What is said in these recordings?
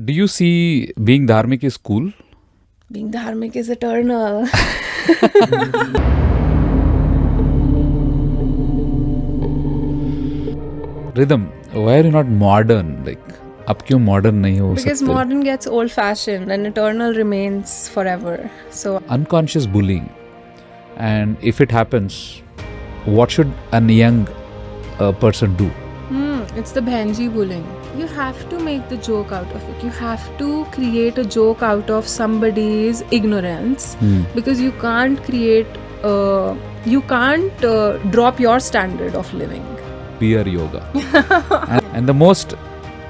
Do you see being dharmic is cool? Being dharmic is eternal. Rhythm, why are you not modern? Like, अब क्यों modern नहीं हो Because सकते? modern gets old-fashioned and eternal remains forever. So Unconscious bullying, and if it happens, what should a young person do? it's the Benji bullying. You have to make the joke out of it. You have to create a joke out of somebody's ignorance because you can't create, you can't drop your standard of living. Beer yoga. and the most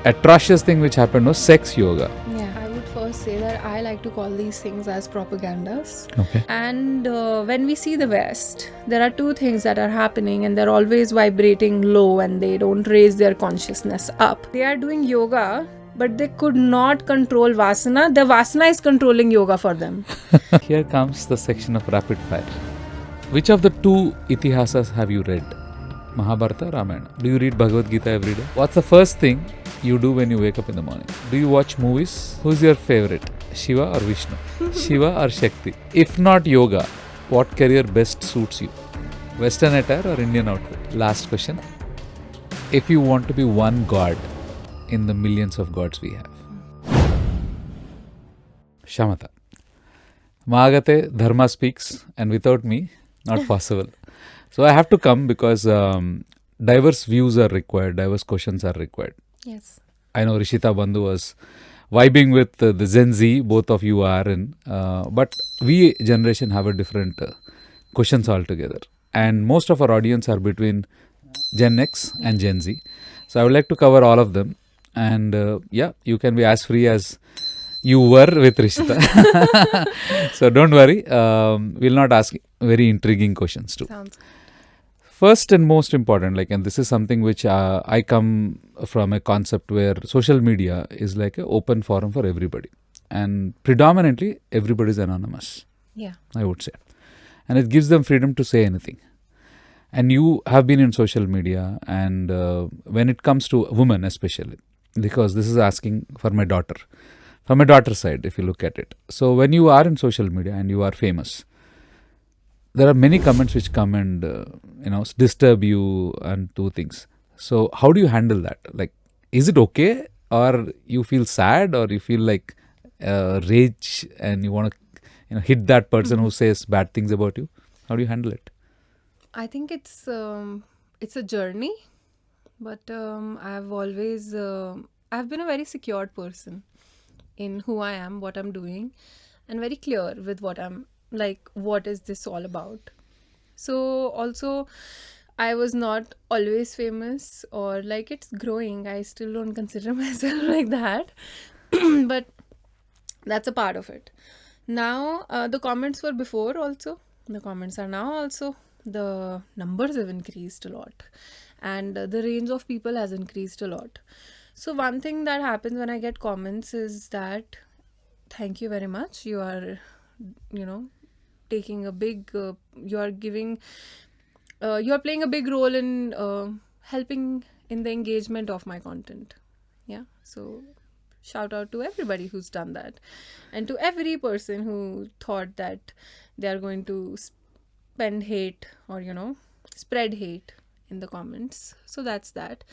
atrocious thing which happened was sex yoga. Yeah, I would first say that I like to call these things as propagandas. Okay. And when we see the West, there are two things that are happening and they're always vibrating low and they don't raise their consciousness up. They are doing yoga, but they could not control Vasana. The Vasana is controlling yoga for them. Here comes the section of rapid fire. Which of the two itihasas have you read? Mahabharata, Ramayana. Do you read Bhagavad Gita every day? What's the first thing you do when you wake up in the morning? Do you watch movies? Who's your favorite? Shiva or Vishnu? Shiva or Shakti? If not yoga, what career best suits you? Western attire or Indian outfit? Last question. If you want to be one god in the millions of gods we have. Shamata. Magate, Dharma speaks, and without me, not possible. So I have to come because diverse views are required, diverse questions are required. Yes. I know Rishita Bandhu was vibing with the Gen Z, both of you are in, but we generation have a different questions altogether. And most of our audience are between Gen X and Gen Z. So I would like to cover all of them. And yeah, you can be as free as you were with Rishita. So don't worry, we'll not ask very intriguing questions too. Sounds good. First and most important, and this is something which I come from a concept where social media is like an open forum for everybody. And predominantly, everybody is anonymous. Yeah. I would say. And it gives them freedom to say anything. And you have been in social media, and when it comes to women especially, because this is asking for my daughter, from my daughter's side, if you look at it. So when you are in social media and you are famous, there are many comments which come and disturb you and do things. So how do you handle that? Like, is it okay, or you feel sad, or you feel like rage and you want to hit that person who says bad things about you? How do you handle it? I think it's a journey, but I've always I've been a very secured person in who I am, what I'm doing, and very clear with what I'm like. What is this all about? So also, I was not always famous, or like it's growing. I still don't consider myself like that, but that's a part of it. Now the comments were before also. The comments are now also. The numbers have increased a lot, and the range of people has increased a lot. So one thing that happens when I get comments is that, thank you very much. You are, taking a big. You are giving. You are playing a big role in helping in the engagement of my content. Yeah. So shout out to everybody who's done that, and to every person who thought that they are going to spend hate or spread hate in the comments. So that's that.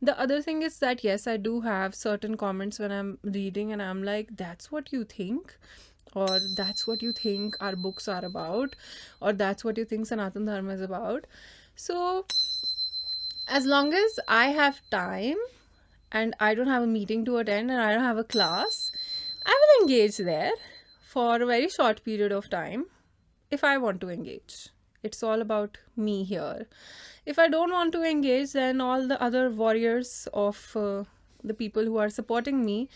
The other thing is that yes, I do have certain comments when I'm reading and I'm like, that's what you think, or that's what you think our books are about, or that's what you think Sanatan Dharma is about. So as long as I have time and I don't have a meeting to attend and I don't have a class, I will engage there for a very short period of time if I want to engage. It's all about me here. If I don't want to engage, then all the other warriors of the people who are supporting me,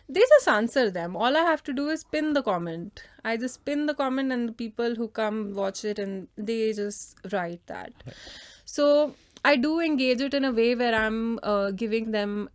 they just answer them. All I have to do is pin the comment. I just pin the comment and the people who come watch it and they just write that. So I do engage it in a way where I'm giving them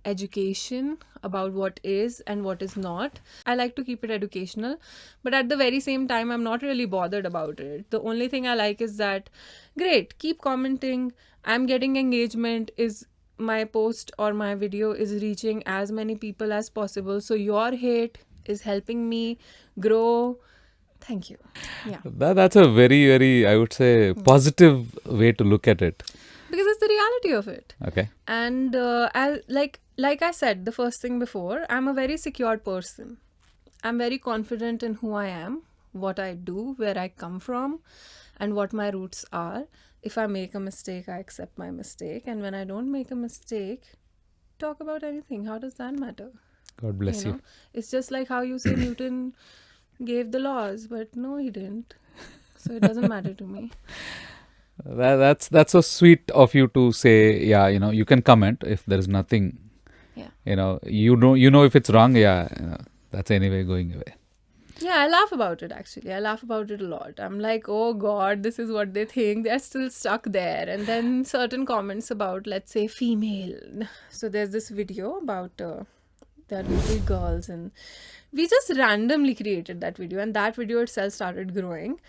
education about what is and what is not. I like to keep it educational, but at the very same time, I'm not really bothered about it. The only thing I like is that, great, keep commenting. I'm getting engagement is my post or my video is reaching as many people as possible. So your hate is helping me grow. Thank you. Yeah. That's a very, very, I would say, positive way to look at it. Because it's the reality of it. Okay. And like I said, the first thing before, I'm a very secured person. I'm very confident in who I am, what I do, where I come from, and what my roots are. If I make a mistake, I accept my mistake. And when I don't make a mistake, talk about anything. How does that matter? God bless you. It's just like how you say Newton gave the laws, but no, he didn't. So it doesn't matter to me. That's so sweet of you to say. Yeah, you can comment if there is nothing. Yeah. You know if it's wrong. Yeah, that's anyway going away. Yeah, I laugh about it actually. I laugh about it a lot. I'm like, oh God, this is what they think. They're still stuck there. And then certain comments about, let's say, female. So there's this video about there are little girls, and we just randomly created that video. And that video itself started growing.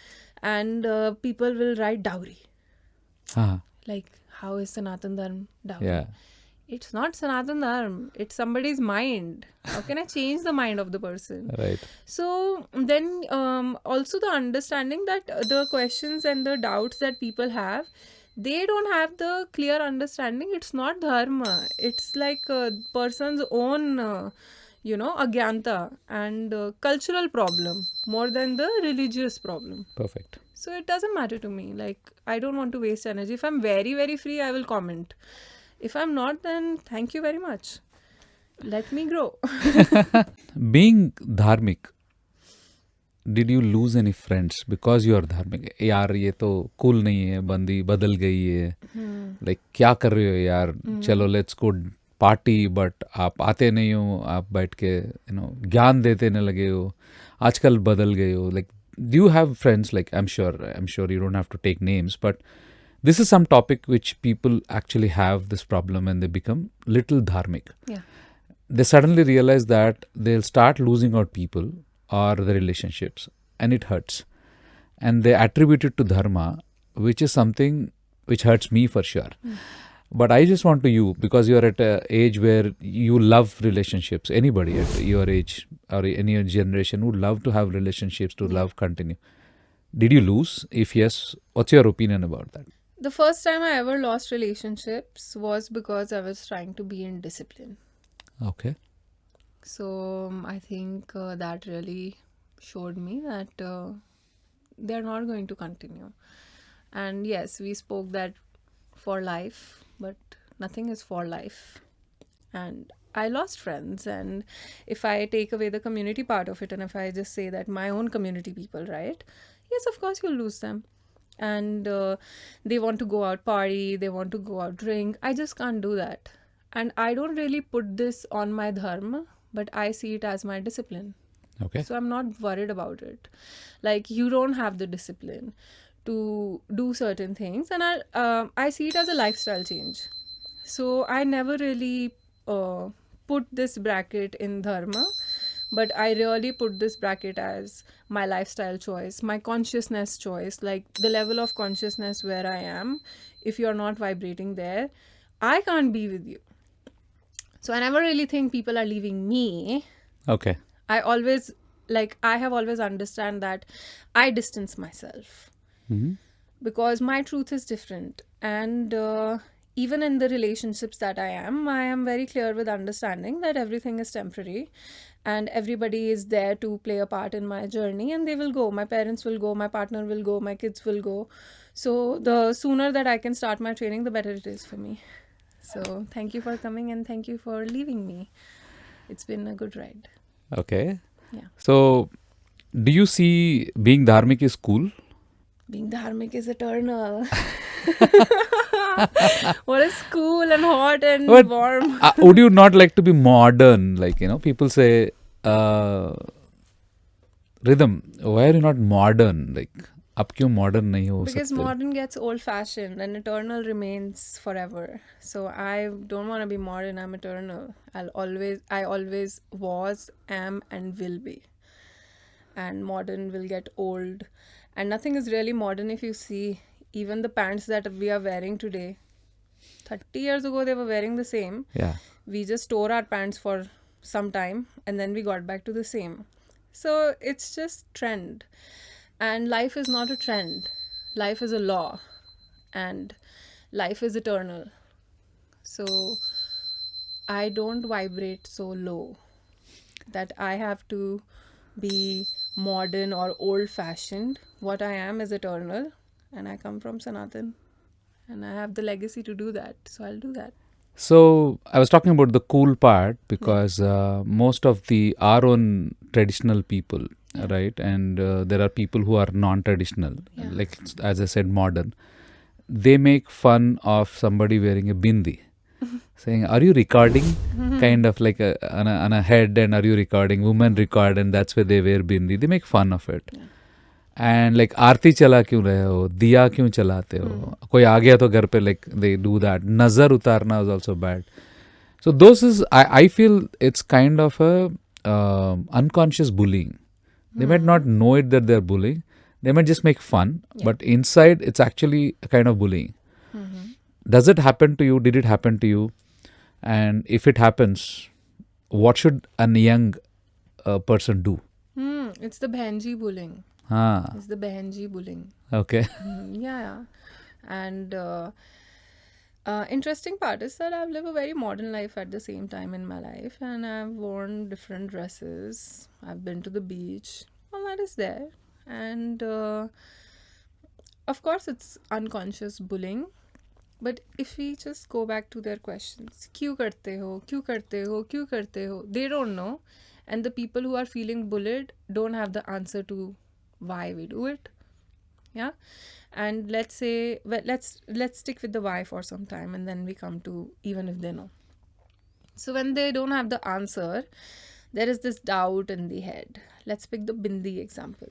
And people will write dowry. Uh-huh. Like, how is Sanatan Dharma dowry? Yeah. It's not Sanatan Dharma. It's somebody's mind. How can I change the mind of the person? Right. So then also the understanding that the questions and the doubts that people have, they don't have the clear understanding. It's not dharma. It's like a person's own, agyanta and cultural problem more than the religious problem. Perfect. So it doesn't matter to me. Like, I don't want to waste energy. If I'm very, very free, I will comment. If I'm not, then thank you very much. Let me grow. Being dharmic, did you lose any friends because you are dharmic? यार ये तो cool नहीं है, बंदी बदल गई है. Like क्या कर रहे हो यार? चलो let's go party, but आप आते नहीं हो, आप बैठ के ज्ञान देते नहीं लगे हो. आजकल बदल गए हो. Like, do you have friends? Like, I'm sure you don't have to take names, but this is some topic which people actually have this problem and they become little dharmic. Yeah. They suddenly realize that they'll start losing out people or the relationships, and it hurts. And they attribute it to dharma, which is something which hurts me for sure. But I just want to you, because you are at an age where you love relationships. Anybody at your age or any generation would love to have relationships, to love continue. Did you lose? If yes, what's your opinion about that? The first time I ever lost relationships was because I was trying to be in discipline. Okay. So I think that really showed me that they're not going to continue. And yes, we spoke that for life, but nothing is for life. And I lost friends. And if I take away the community part of it, and if I just say that my own community people, right? Yes, of course you'll lose them. And they want to go out party, they want to go out drink. I just can't do that. And I don't really put this on my dharma, but I see it as my discipline. Okay. So I'm not worried about it. Like, you don't have the discipline to do certain things, and I see it as a lifestyle change. So I never really put this bracket in dharma, but I really put this bracket as my lifestyle choice, my consciousness choice, like the level of consciousness where I am. If you're not vibrating there, I can't be with you. So I never really think people are leaving me. Okay. I have always understand that I distance myself because my truth is different. And even in the relationships that I am very clear with understanding that everything is temporary and everybody is there to play a part in my journey, and they will go. My parents will go, my partner will go, my kids will go. So the sooner that I can start my training, the better it is for me. So thank you for coming and thank you for leaving me. It's been a good ride. Okay. Yeah. So, do you see being dharmic is cool? Being dharmic is eternal. What is cool and hot and But warm? would you not like to be modern? Like, people say, Rhythm, why are you not modern? Like, ab kyun modern nahi ho Because sakte? modern gets old fashioned and eternal remains forever. So I don't want to be modern, I'm eternal. I always was, am, and will be. And modern will get old. And nothing is really modern if you see even the pants that we are wearing today. 30 years ago they were wearing the same. Yeah. We just tore our pants for some time and then we got back to the same. So it's just trend. And life is not a trend. Life is a law. And life is eternal. So I don't vibrate so low that I have to be modern or old fashioned. What I am is eternal. And I come from Sanatan. And I have the legacy to do that. So I'll do that. So I was talking about the cool part Yeah. because most of the our own traditional people, Yeah. right, and there are people who are non-traditional, Yeah. like as I said, modern. They make fun of somebody wearing a bindi, saying, "Are you recording?" Kind of like on a head, and are you recording? Women record, and that's where they wear bindi. They make fun of it. Yeah. And like aarti चला क्यों रहे हो, दिया क्यों चलाते हो, कोई आ गया तो घर पे, लाइक दे डू दैट. नज़र उतारना is also bad. So those is I feel it's kind of a unconscious bullying. They might not know it that they're bullying. They might just make fun, Yeah. but inside it's actually a kind of bullying. Does it happen to you? Did it happen to you? And if it happens, what should a young person do? It's the Bhenji bullying. Ah, It's the Bhenji bullying. okay. Yeah. And interesting part is that I've lived a very modern life at the same time in my life, and I've worn different dresses. I've been to the beach. All that is there. And of course, it's unconscious bullying. But if we just go back to their questions, क्यों करते हो, क्यों करते हो, क्यों करते हो, they don't know. And the people who are feeling bullied don't have the answer to why we do it. Yeah. And let's say, well, let's stick with the why for some time, and then we come to even if they know. So when they don't have the answer, there is this doubt in the head. Let's pick the bindi example.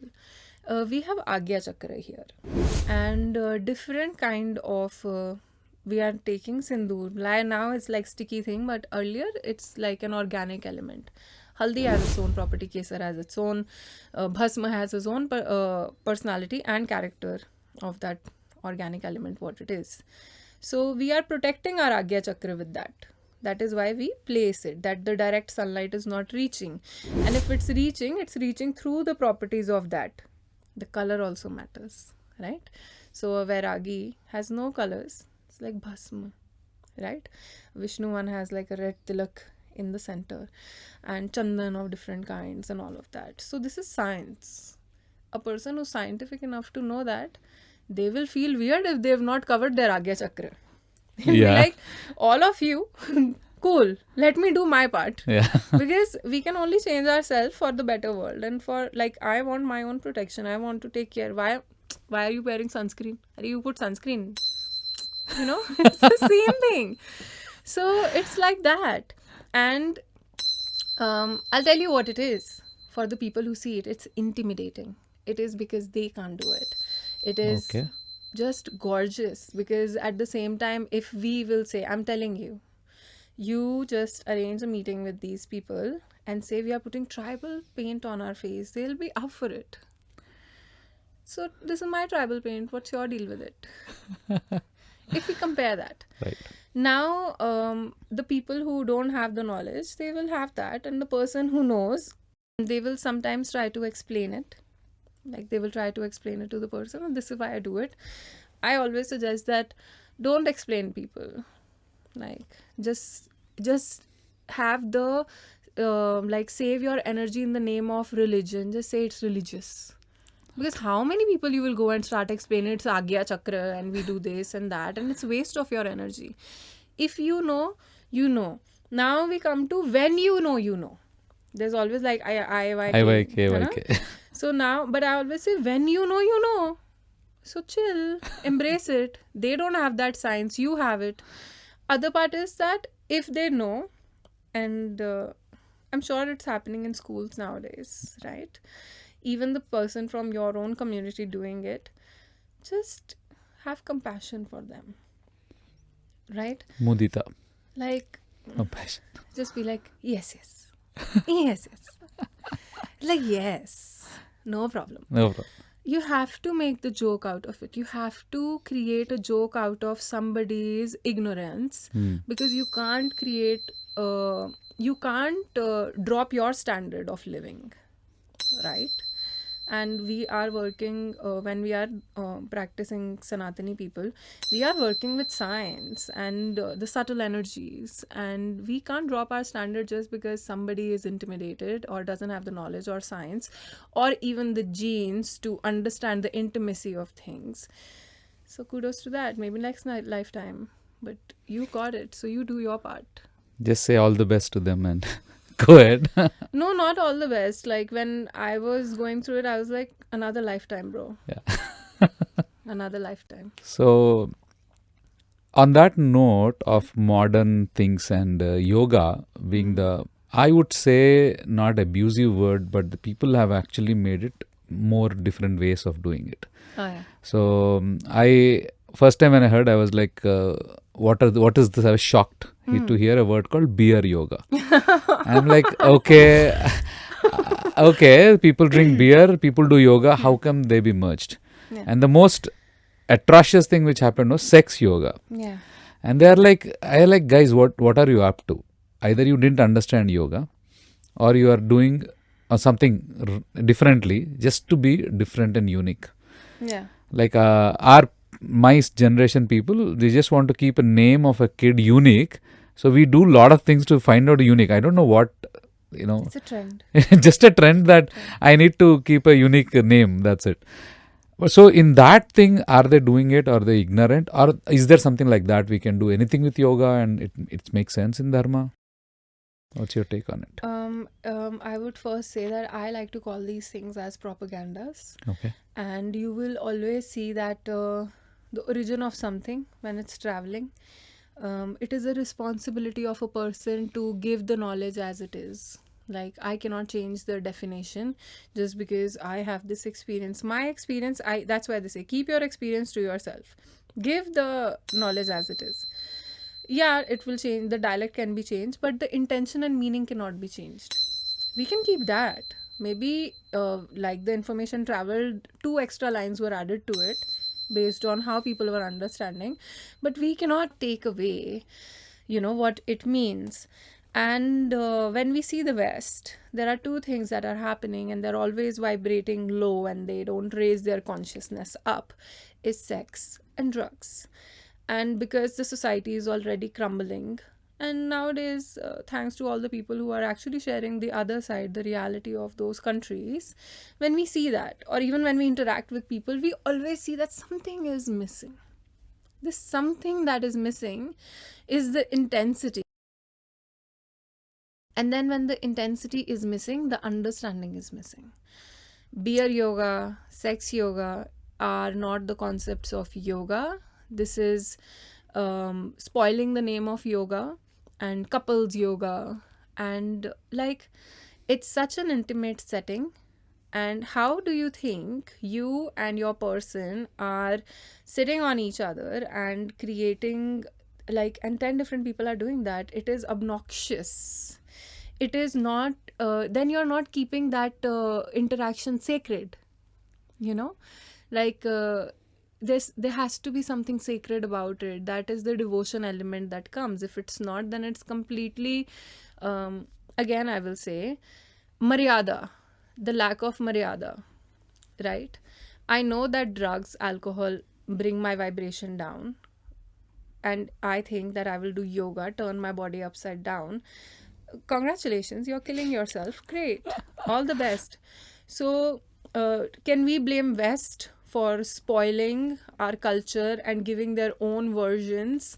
We have agya chakra here, and different kind of we are taking sindoor. Now it's like sticky thing, but earlier it's like an organic element. Haldi has its own property, kesar has its own, bhasma has its own personality and character of that organic element, what it is. So we are protecting our agya chakra with that. That is why we place it, that the direct sunlight is not reaching. And if it's reaching through the properties of that. The color also matters, right? So a vairagi has no colors. It's like bhasma, right? Vishnu one has like a red tilak in the center, and chandan of different kinds and all of that. So this is science. A person who's scientific enough to know that, they will feel weird if they have not covered their agya chakra. They'll be like, all of you, cool, let me do my part. Yeah. Because we can only change ourselves for the better world, and for, like, I want my own protection. I want to take care. Why are you wearing sunscreen? You put sunscreen, it's the same thing. So it's like that. And I'll tell you what it is. For the people who see it, it's intimidating. It is because they can't do it. It is Okay. just gorgeous, because at the same time, if we will say, I'm telling you, you just arrange a meeting with these people and say we are putting tribal paint on our face, they'll be up for it. So this is my tribal paint, what's your deal with it? If we compare that. Right. Now, the people who don't have the knowledge, they will have that. And the person who knows, they will sometimes try to explain it. Like, they will try to explain it to the person. And this is why I do it. I always suggest that don't explain people. Like, just have the, like, save your energy in the name of religion. Just say it's religious. Because how many people you will go and start explaining it's Agya Chakra and we do this and that, and it's waste of your energy. If you know, you know. Now we come to when you know. There's always like IYK. So now, but I always say when you know. So chill, embrace it. They don't have that science, you have it. Other part is that if they know, and I'm sure it's happening in schools nowadays, right? Even the person from your own community doing it, just have compassion for them, right? Mudita. Like, Compassion. just be like, yes. Like, yes, no problem. No problem. you have to make the joke out of it. You have to create a joke out of somebody's ignorance, because you can't drop your standard of living, right? And we are working, when we are practicing Sanatani people, we are working with science and the subtle energies, and we can't drop our standard just because somebody is intimidated or doesn't have the knowledge or science or even the genes to understand the intimacy of things. So kudos to that. Maybe next lifetime, but you got it, so you do your part. Just say all the best to them and go ahead. No, not all the best. Like when I was going through it, I was like, another lifetime, bro. Yeah. Another lifetime. So, on that note of modern things and yoga being the, I would say, not abusive word, but the people have actually made it more different ways of doing it. Oh, yeah. So, I first time when I heard, I was like, what is this? I was shocked to hear a word called beer yoga. I'm like, okay, okay, people drink beer, people do yoga. How come they be merged? Yeah. And the most atrocious thing which happened was sex yoga. Yeah. And they are like, I like, guys, what are you up to? Either you didn't understand yoga, or you are doing something differently just to be different and unique. Yeah. Like my generation people, they just want to keep a name of a kid unique. So we do a lot of things to find out unique. I don't know what, It's a trend. just a trend that I need to keep a unique name. That's it. So in that thing, are they doing it? Are they ignorant? Or is there something like that we can do anything with yoga and it makes sense in Dharma? What's your take on it? I would first say that I like to call these things as propagandas. Okay. And you will always see that the origin of something, when it's traveling, it is a responsibility of a person to give the knowledge as it is. Like, I cannot change the definition just because I have this experience. My experience, that's why they say keep your experience to yourself. Give the knowledge as it is. Yeah, it will change. The dialect can be changed, but the intention and meaning cannot be changed. We can keep that. Maybe like the information traveled, 2 extra lines were added to it based on how people were understanding, but we cannot take away what it means. And when we see the West, there are two things that are happening, and they're always vibrating low and they don't raise their consciousness up, is sex and drugs. And because the society is already crumbling, and nowadays, thanks to all the people who are actually sharing the other side, the reality of those countries, when we see that, or even when we interact with people, we always see that something is missing. This something that is missing is the intensity. And then when the intensity is missing, the understanding is missing. Beer yoga, sex yoga are not the concepts of yoga. This is spoiling the name of yoga and couples yoga. And like, it's such an intimate setting. And how do you think you and your person are sitting on each other and creating, like, and 10 different people are doing that? It is obnoxious. It is not, then you're not keeping that interaction sacred, you know? Like, there has to be something sacred about it. That is the devotion element that comes. If it's not, then it's completely, again, I will say, maryada, the lack of maryada, right? I know that drugs, alcohol bring my vibration down, and I think that I will do yoga, turn my body upside down. Congratulations, you're killing yourself. Great. All the best. So, can we blame West for spoiling our culture and giving their own versions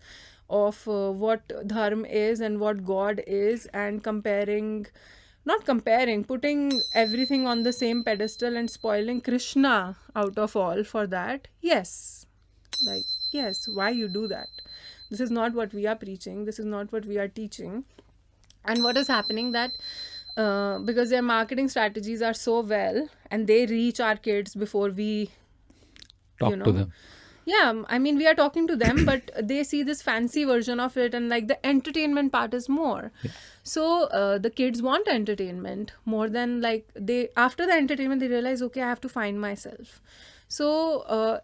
of what Dharma is and what God is, and comparing, not comparing, putting everything on the same pedestal and spoiling Krishna out of all for that? Yes. Like, yes, why you do that? This is not what we are preaching. This is not what we are teaching. And what is happening that because their marketing strategies are so well and they reach our kids before we Talk to them. Yeah, I mean, we are talking to them, but they see this fancy version of it, and like the entertainment part is more. Yeah. So the kids want entertainment more than, like, they, after the entertainment, they realize, okay, I have to find myself. So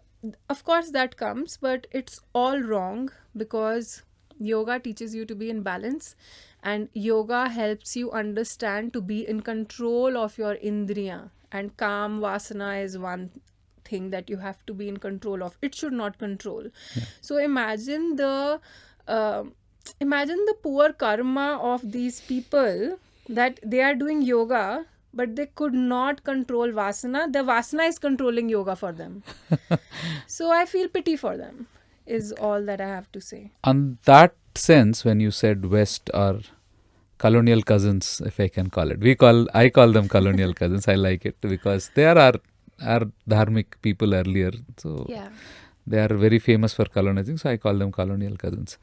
of course that comes, but it's all wrong, because yoga teaches you to be in balance, and yoga helps you understand to be in control of your indriya, and calm vasana is one thing that you have to be in control of. It should not control. Yeah. So uh, imagine the poor karma of these people, that they are doing yoga but they could not control vasana. The vasana is controlling yoga for them. So I feel pity for them, is all that I have to say. On that sense, when you said West are colonial cousins, if I can call it, I call them colonial cousins. I like it because they are our dharmic people earlier. So Yeah. they are very famous for colonizing. So I call them colonial cousins.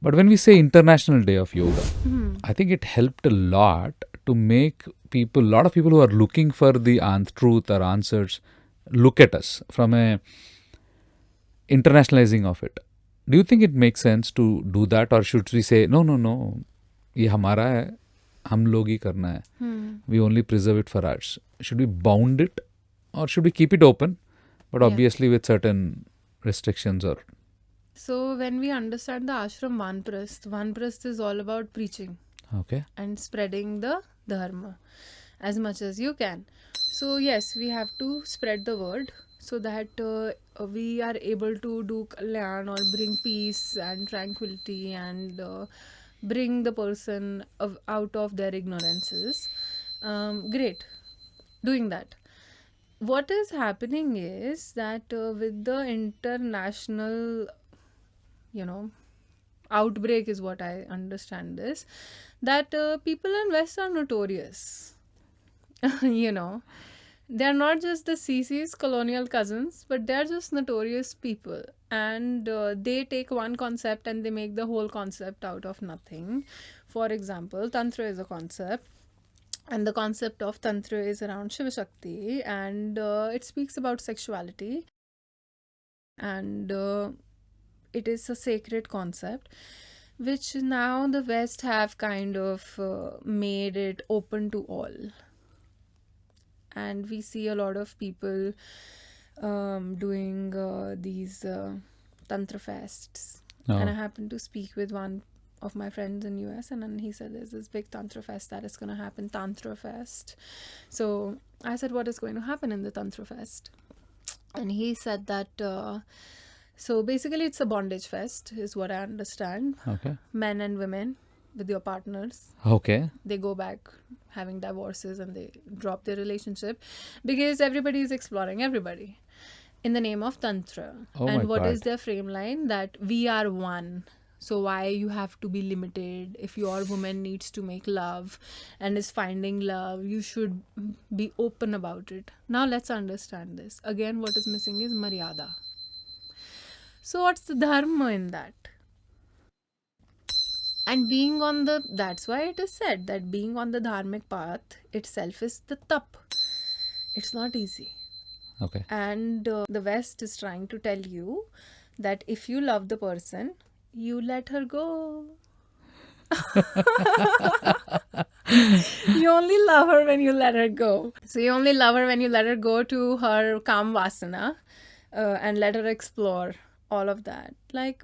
But when we say International Day of Yoga, I think it helped a lot to make a lot of people who are looking for the truth or answers, look at us from a internationalizing of it. Do you think it makes sense to do that, or should we say no, no, no, ये हमारा है, हम लोग ही करना है, we only preserve it for us? Should we bound it, or should we keep it open, but Yeah. obviously with certain restrictions? Or So when we understand the ashram Vanprasth is all about preaching okay, and spreading the dharma as much as you can. So yes, we have to spread the word so that we are able to do kalyan, or bring peace and tranquility, and bring the person out of their ignorances. Great, doing that. What is happening is that with the international, you know, outbreak is what I understand this, that people in West are notorious. You know, they're not just the CC's colonial cousins, but they're just notorious people. And they take one concept and they make the whole concept out of nothing. For example, Tantra is a concept. And the concept of Tantra is around Shiva Shakti, and it speaks about sexuality. And it is a sacred concept, which now the West have kind of made it open to all. And we see a lot of people doing these tantra fasts. And I happened to speak with one of my friends in US, and then he said there's this big tantra fest that is going to happen, Tantra Fest. So I said, what is going to happen in the Tantra Fest? And he said that so basically it's a bondage fest, is what I understand. okay, Men and women with your partners, okay, they go back having divorces and they drop their relationship, because everybody is exploring everybody in the name of tantra. Oh my And what is God. their frame line? That we are one. So why you have to be limited? If your woman needs to make love and is finding love, you should be open about it. Now let's understand this. Again, what is missing is maryada. So what's the dharma in that? And being on the, that's why it is said that being on the dharmic path itself is the tap. It's not easy. Okay. And the West is trying to tell you that if you love the person, you let her go. You only love her when you let her go. So you only love her when you let her go to her kam vasana and let her explore all of that. Like,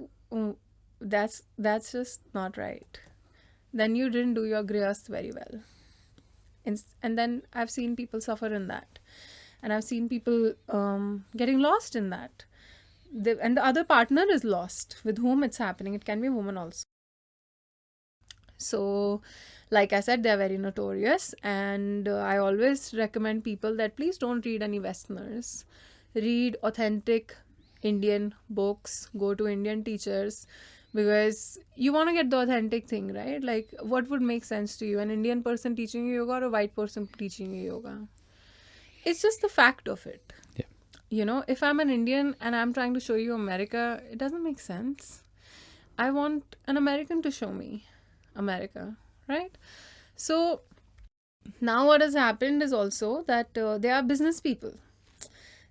that's just not right. Then you didn't do your grihast very well. And then I've seen people suffer in that. And I've seen people getting lost in that. And the other partner is lost with whom it's happening. It can be a woman also. So, like I said, they're very notorious. And I always recommend people that please don't read any Westerners. Read authentic Indian books. Go to Indian teachers. Because you want to get the authentic thing, right? Like, what would make sense to you? An Indian person teaching you yoga or a white person teaching you yoga? It's just the fact of it. Yeah. You know, if I'm an Indian and I'm trying to show you America, it doesn't make sense. I want an American to show me America, right? So now what has happened is also that they are business people.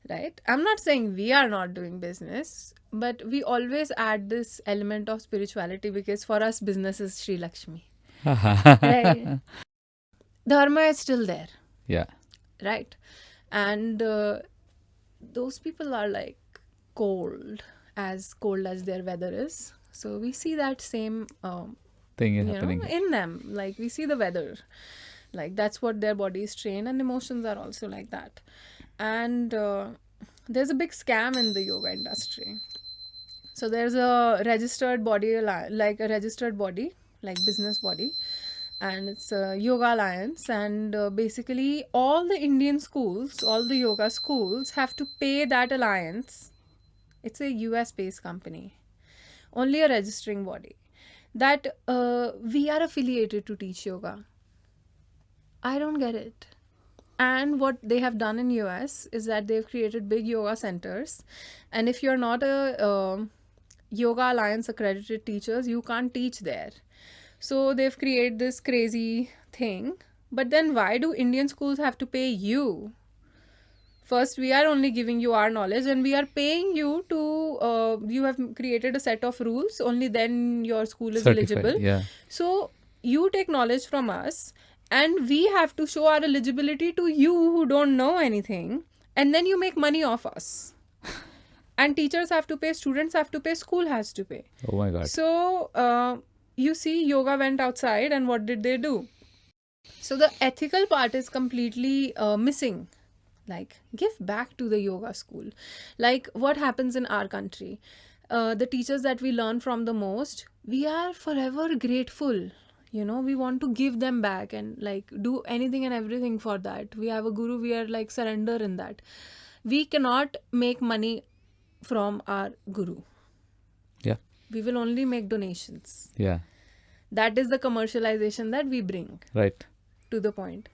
right? I'm not saying we are not doing business, but we always add this element of spirituality because for us, business is Sri Lakshmi, right? Dharma is still there, Yeah. right? And those people are like cold as their weather is. So we see that same, Thing happening. in them. Like we see the weather. Like that's what their bodies train, and emotions are also like that. And there's a big scam in the yoga industry. So there's a registered body, like a registered body, like business body, and it's a yoga alliance. And basically, all the Indian schools, all the yoga schools have to pay that alliance. It's a US based company, only a registering body, that we are affiliated to teach yoga. I don't get it. And what they have done in US is that they've created big yoga centers, and if you're not a yoga alliance accredited teachers, you can't teach there. So they've created this crazy thing. But then why do Indian schools have to pay you? First, we are only giving you our knowledge, and we are paying you to, you have created a set of rules, only then your school is Certified. eligible. Yeah. So you take knowledge from us, and we have to show our eligibility to you who don't know anything, and then you make money off us. And teachers have to pay, students have to pay, school has to pay. Oh my God. So you see, yoga went outside, and what did they do? So the ethical part is completely missing. Like, give back to the yoga school. Like, what happens in our country? The teachers that we learn from the most, we are forever grateful. We want to give them back and like do anything and everything for that. We have a guru, we are like surrender in that. We cannot make money from our guru. Yeah. We will only make donations. Yeah. That is the commercialization that we bring Right. to the point.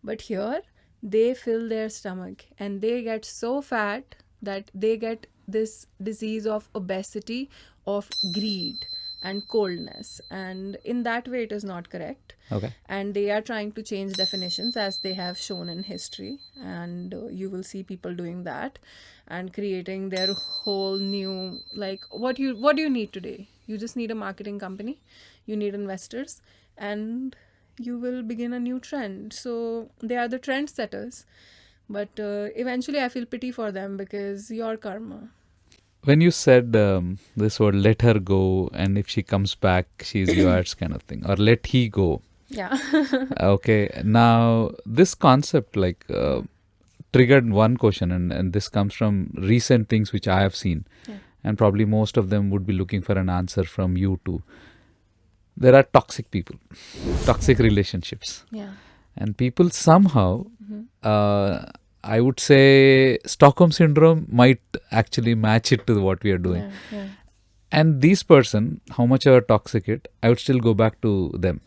But here, they fill their stomach and they get so fat that they get this disease of obesity, of greed, and coldness. And in that way, it is not correct. Okay. And they are trying to change definitions as they have shown in history. And you will see people doing that and creating their whole new, like, what do you need today? You just need a marketing company, you need investors, and you will begin a new trend. So they are the trendsetters. But eventually, I feel pity for them because your karma. When you said this word, let her go, and if she comes back, she's yours, kind of thing, or let he go. Yeah. Okay. Now, this concept triggered one question, and this comes from recent things which I have seen. Yeah. And probably most of them would be looking for an answer from you too. There are toxic people, toxic relationships. Yeah. And people somehow, I would say, Stockholm Syndrome might actually match it to what we are doing. Yeah. And these person, how much ever toxic it, I would still go back to them.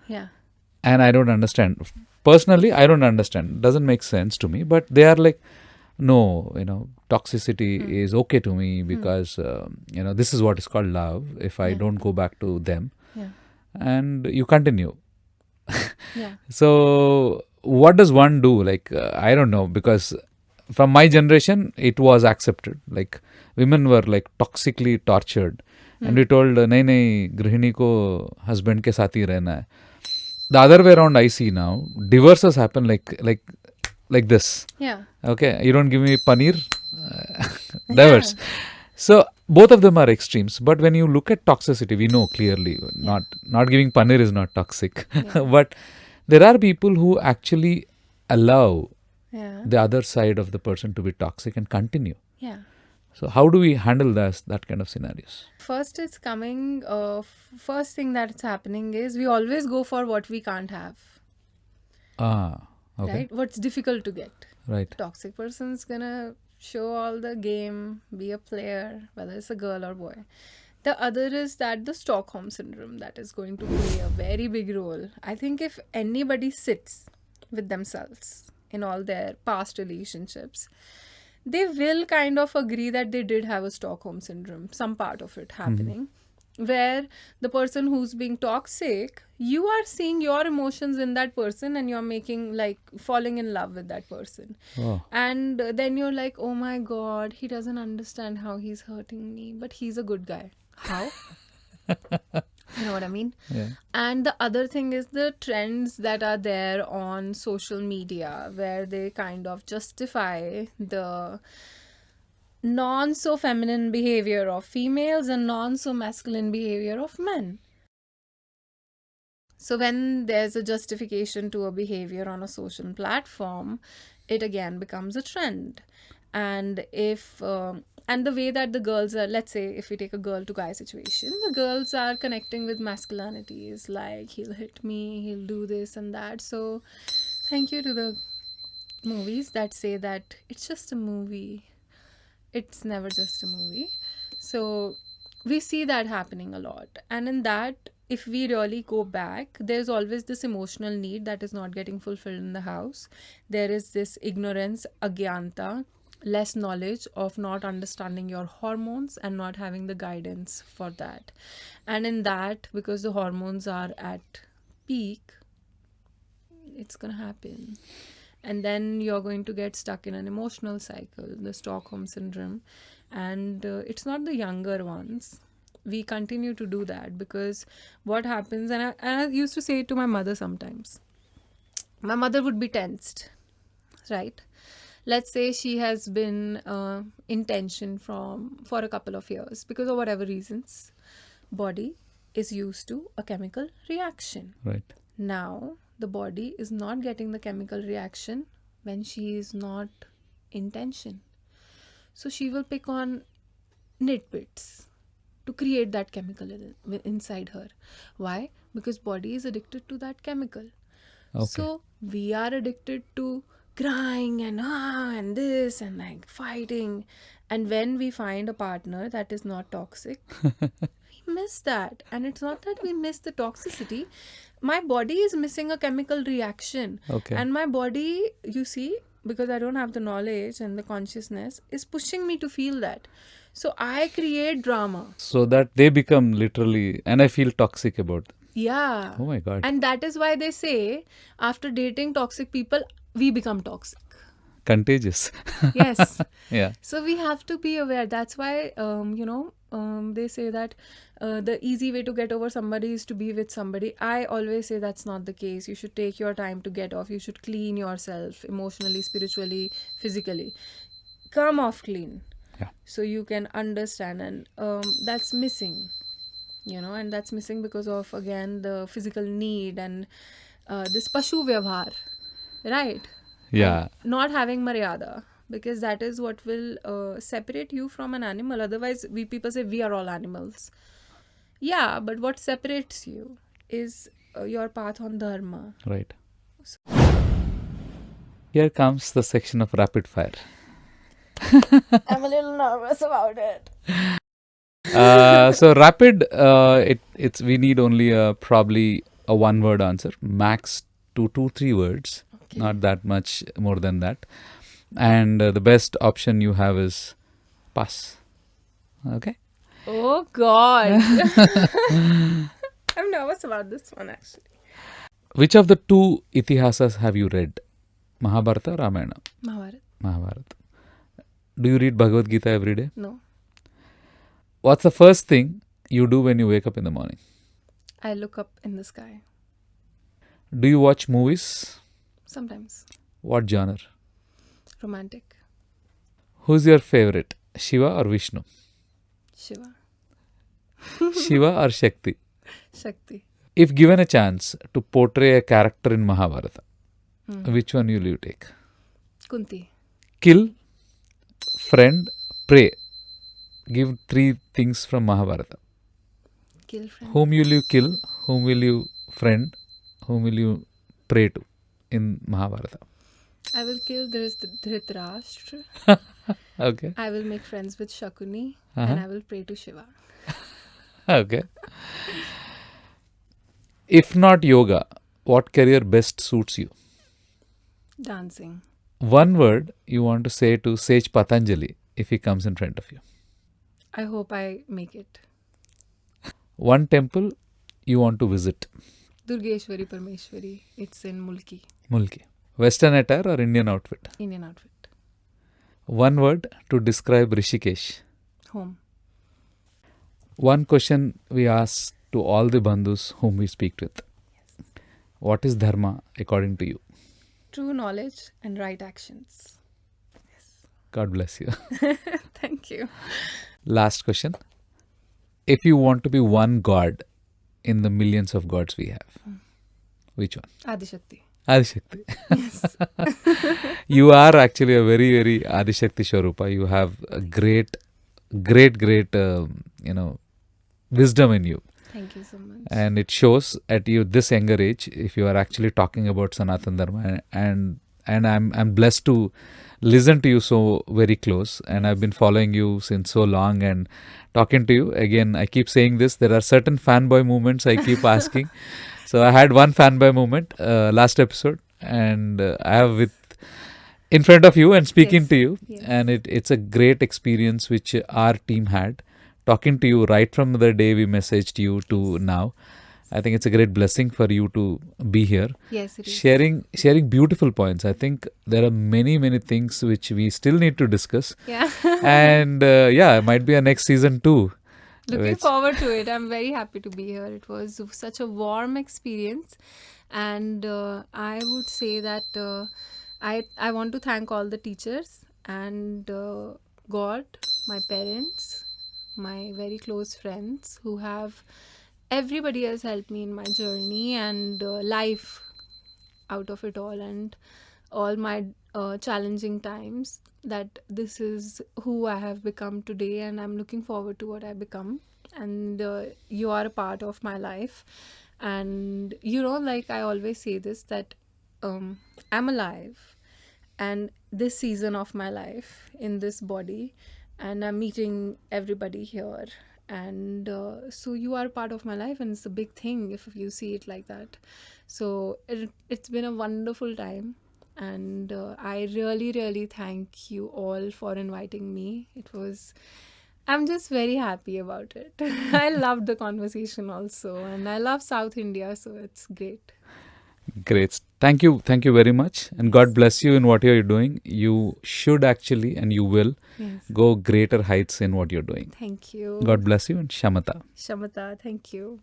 Yeah. And I don't understand. Personally, I don't understand. Doesn't make sense to me. But they are like, no, toxicity is okay to me because, this is what is called love. If I don't go back to them, and you continue. Yeah. So what does one do? Like, I don't know, because from my generation, it was accepted. Like, women were like toxically tortured. And we told, nahi, grihini ko husband ke saath hi rehna hai. The other way around I see now, divorces happen like this. Yeah. Okay, you don't give me paneer, divorce. So both of them are extremes. But when you look at toxicity, we know clearly not giving paneer is not toxic. But there are people who actually allow the other side of the person to be toxic and continue. Yeah. So how do we handle that kind of scenarios? First, it's coming. First thing that's happening is we always go for what we can't have. Okay. Right? What's difficult to get. Right. Toxic person's gonna show all the game, be a player, whether it's a girl or boy. The other is that the Stockholm Syndrome that is going to play a very big role. I think if anybody sits with themselves in all their past relationships, they will kind of agree that they did have a Stockholm Syndrome, some part of it happening. where the person who's being toxic, you are seeing your emotions in that person and you're making like falling in love with that person. Oh, And then you're like, oh my god, he doesn't understand how he's hurting me, but he's a good guy. How? You know what I mean? yeah. And the other thing is the trends that are there on social media where they kind of justify the non so feminine behavior of females and non so masculine behavior of men. So when there's a justification to a behavior on a social platform, it again becomes a trend. And if and the way that the girls are, let's say if we take a girl to guy situation, the girls are connecting with masculinity is like, he'll hit me, he'll do this and that. So thank you to the movies that say that it's just a movie. It's never just a movie. So we see that happening a lot. And in that, if we really go back, there's always this emotional need that is not getting fulfilled in the house. There is this ignorance, agyanta, less knowledge of not understanding your hormones and not having the guidance for that. And in that, because the hormones are at peak, it's going to happen. And then you're going to get stuck in an emotional cycle, the Stockholm syndrome. And it's not the younger ones. We continue to do that because what happens, and I used to say it to my mother sometimes. My mother would be tensed, right? Let's say she has been in tension for a couple of years because of whatever reasons. Body is used to a chemical reaction. Right. Now, the body is not getting the chemical reaction when she is not in tension. So she will pick on nitbits to create that chemical inside her. Why? Because body is addicted to that chemical. Okay. So we are addicted to crying and this and like fighting. And when we find a partner that is not toxic, we miss that. And it's not that we miss the toxicity. My body is missing a chemical reaction. Okay. And my body, you see, because I don't have the knowledge and the consciousness, is pushing me to feel that. So I create drama. So that they become literally, and I feel toxic about them. Yeah. Oh my God. And that is why they say after dating toxic people, we become toxic. Contagious. Yes. Yeah. So we have to be aware. That's why, they say that the easy way to get over somebody is to be with somebody. I always say that's not the case. You should take your time to get off. You should clean yourself emotionally, spiritually, physically. Come off clean. Yeah. So you can understand. And that's missing, and that's missing because of, again, the physical need and this pashu vyavhar, right? Yeah. And not having maryada, because that is what will separate you from an animal. Otherwise, we people say we are all animals. Yeah, but what separates you is your path on dharma. Right. Here comes the section of rapid fire. I'm a little nervous about it. So rapid, it's we need only probably a one-word answer, max 2-3 words, Okay. not that much more than that. And the best option you have is pass. Okay. Oh God. I'm nervous about this one actually. Which of the two itihasas have you read? Mahabharata or Ramayana? Mahabharata. Mahabharata. Do you read Bhagavad Gita every day? No. What's the first thing you do when you wake up in the morning? I look up in the sky. Do you watch movies? Sometimes. What genre? Romantic. Who's your favorite, Shiva or Vishnu? Shiva. Shiva or Shakti? Shakti. If given a chance to portray a character in Mahabharata, which one will you take? Kunti. Kill, friend, pray. Give 3 things from Mahabharata. Kill friend. Whom will you kill? Whom will you friend? Whom will you pray to in Mahabharata? I will kill Dhritarashtra. Okay. I will make friends with Shakuni. Uh-huh. And I will pray to Shiva. Okay. If not yoga, what career best suits you? Dancing. One word you want to say to Sage Patanjali if he comes in front of you. I hope I make it. One temple you want to visit. Durgeshwari Parmeshwari. It's in Mulki, Mulki. Western attire or Indian outfit? Indian outfit. One word to describe Rishikesh. Home. One question we ask to all the bandhus whom we speak with. What is Dharma according to you? True knowledge and right actions. God bless you. Thank you. Last question. If you want to be one god in the millions of gods we have, which one? Adishakti. Adishakti. Yes. You are actually a very, very Adishakti Swarupa. You have a great, wisdom in you. Thank you so much. And it shows at you this younger age, if you are actually talking about Sanatan Dharma. And I'm blessed to listen to you so very close. And I've been following you since so long and talking to you. Again, I keep saying this. There are certain fanboy moments I keep asking. So I had one fanboy moment last episode. And I have in front of you and speaking Yes. to you. Yes. And it's a great experience which our team had. Talking to you right from the day we messaged you to now. I think it's a great blessing for you to be here. Yes, it is. Sharing beautiful points. I think there are many things which we still need to discuss. Yeah. And it might be a next season too. Looking which- forward to it. I'm very happy to be here. It was such a warm experience. And I would say that I want to thank all the teachers and God, my parents, my very close friends who have, everybody has helped me in my journey and life out of it all, and all my challenging times, that this is who I have become today, and I'm looking forward to what I become. And you are a part of my life. And like I always say this, that I'm alive, and this season of my life in this body, and I'm meeting everybody here. And so you are part of my life, and it's a big thing if you see it like that. So it's been a wonderful time. And I really thank you all for inviting me. I'm just very happy about it. I loved the conversation also, and I love South India, so it's great. Great. Thank you very much. And God bless you in what you're doing. You should actually, and you will, Yes. go greater heights in what you're doing. Thank you. God bless you and Shamata. Shamata, thank you.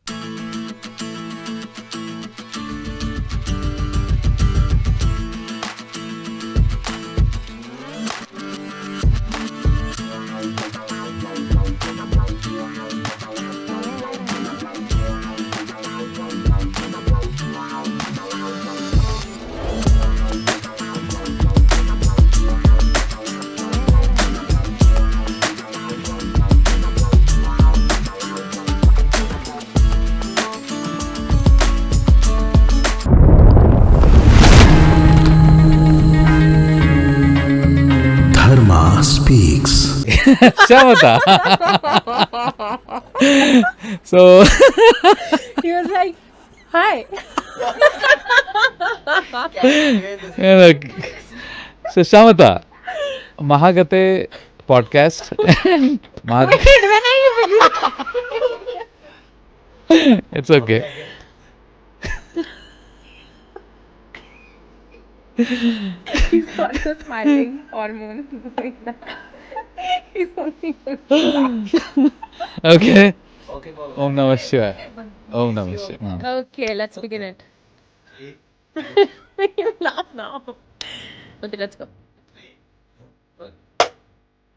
Dharma speaks. Shamata. So, He was like, hi. so Shamata, Mahagate podcast. It's okay. He's got the smiling hormones like that. He's only Okay. Om Namah Shivaya. Om Namah Shivaya. Okay, let's begin it. You laugh now. Okay, let's go.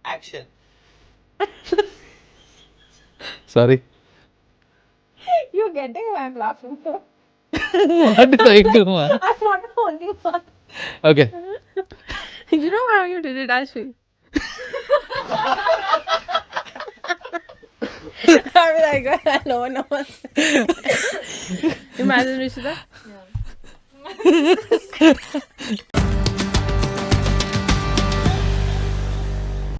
Action. Sorry. You're getting why I'm laughing. What did I do, man? I'm not the only one. Okay. You know how you did it, Ashvi? I mean, like, no one knows. Imagine Rishita.